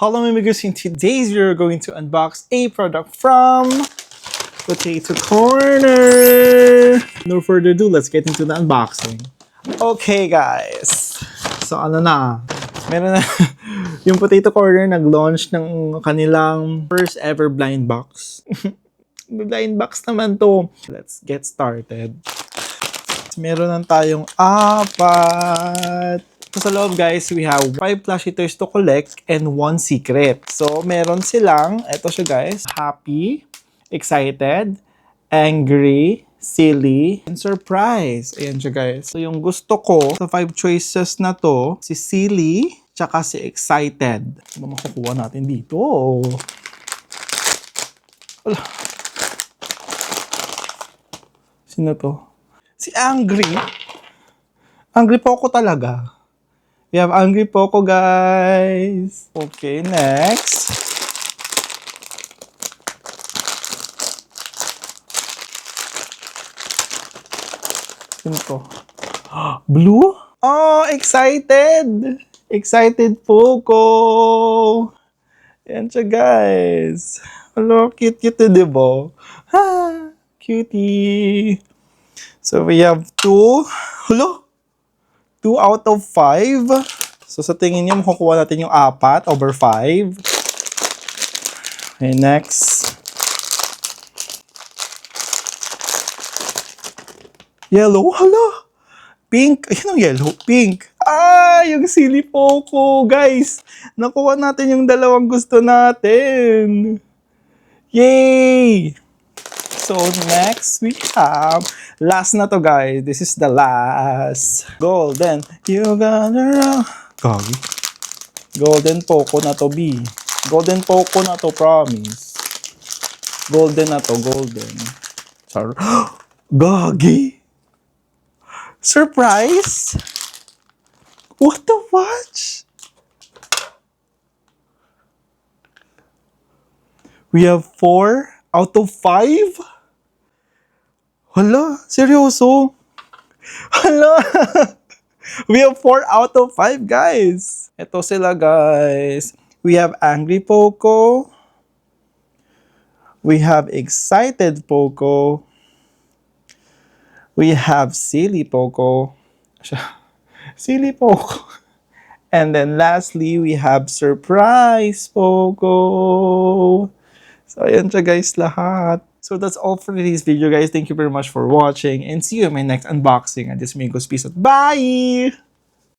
Hello amigos, in today's video we're going to unbox a product from Potato Corner. No further ado, let's get into the unboxing. Okay guys, so ano na, meron na yung Potato Corner nag-launch ng kanilang first ever blind box. Blind box naman to. Let's get started. Meron lang tayong apat. So, sa loob guys, we have 5 plushie toys to collect and 1 secret. So, meron silang, eto siya guys, happy, excited, angry, silly, and surprise. Ayan siya guys. So, yung gusto ko sa 5 choices na to, si silly, tsaka si excited. Ano makukuha natin dito? Wala. Sino to? Si angry. Angry po ako talaga. We have Angry Poco, guys. Okay, next. Sino to? Blue? Oh, excited! Excited Poco! Yan siya, guys. Hello, cute-cute, diba? Ha! Cutie! So, we have 2. Hello? 2 out of 5. So, sa tingin niyo, makukuha natin yung 4 over 5. Okay, next. Yellow. Hala! Pink. Ayun ang yellow. Pink. Ah, yung silly Poco. Guys, nakuha natin yung dalawang gusto natin. Yay! So, next we have, last na to guys. This is the last. Golden. You gotta Gagi. Golden Poco na to, B. Golden Poco na to, promise. Golden na to, golden. Sorry. Gagi. Surprise? What the watch? We have 4 out of 5? Hala, seryoso? Hala! We have 4 out of 5, guys. Ito sila, guys. We have Angry Poco. We have Excited Poco. We have Silly Poco. Silly Poco. And then lastly, we have Surprise Poco. So, ayan siya, guys, lahat. So that's all for today's video, guys. Thank you very much for watching and see you in my next unboxing. And this is Migos. Peace out. Bye!